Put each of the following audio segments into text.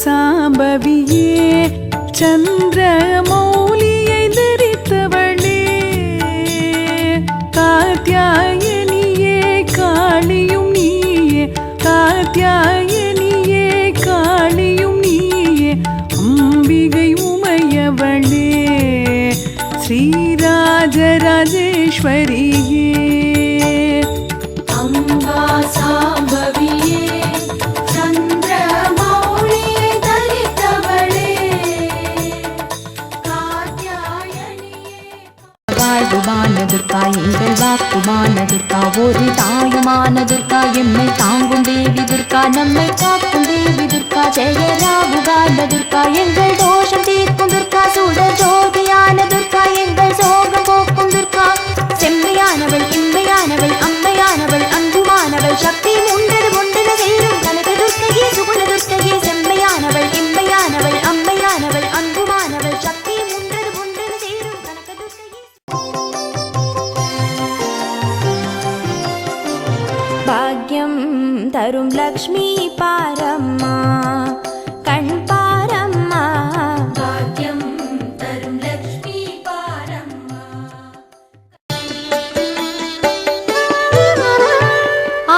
சாம்பவியே சந்திர மௌலியை தரித்தவளே காத்யாயனியே காளியும் நீயே காத்யாயனியே காளியும் நீயே அம்பிகை உமையவளே ஸ்ரீராஜராஜேஸ்வரியே அம்பா சாம்பவியே வாழ்வுமான துர்கா எங்கள் வாக்குமான துர்கா ஒரு தாயுமான துர்கா எம்மை தாங்கும் தேவி துர்கா நம்மை காக்கும் தேவி துர்கா ஜெய ராகுகால துர்கா எங்கள் தோஷம் தீர்க்கும் துர்கா சுடர் ஜோதியான துர்கா எங்கள் சோகம் போக்கும் துர்கா செம்மையானவள் இம்மையானவள் அம்மையானவள் அன்புமானவள் சக்தி உண்டது ஒன்றென சேரும் கனக துர்க்கையே சுகுண துர்க்கையே செம்மையானவள் இம்மையானவள் அம்மையானவள் அன்புமானவள் சக்தி உண்டது ஒன்றென சேரும் கனக துர்க்கையே பாக்யம் தரும் லக்ஷ்மி பாரம்மா கண் பாரம்மா பாக்யம் தரும் லக்ஷ்மி பாரம்மா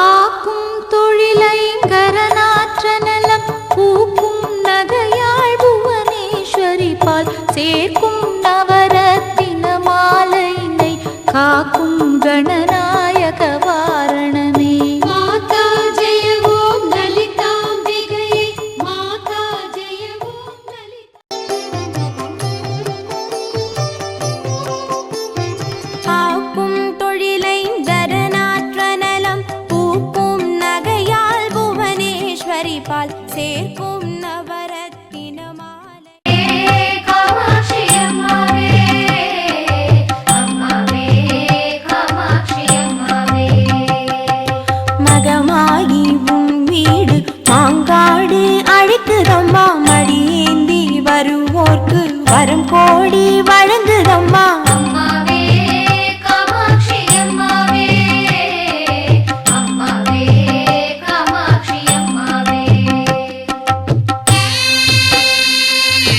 ஆக்கும் தொழிலை கரநாற்ற நலம் பூக்கும் நகையாள் புவனேஸ்வரி பால் சேர்க்கும் நவரத்தின மாலையினை காக்கும் கணநாயக வாரணமே மாதா ஜெய ஓம் லலிதாம்பிகையே மாதா ஜெய ஓம் ஆக்கும் தொழிலை கரநாற்ற நலம் பூக்கும் நகையாள் புவனேஸ்வரி பால் சேர்க்கும் நவரத்தின மாலை காமாட்சி அம்மாவே அம்மாவே காமாட்சி அம்மாவே மகமாகி உன் வீடு மாங்காடு அழைக்குதம்மா மடியேந்தி வருவோர்க்கு வரம் கோடி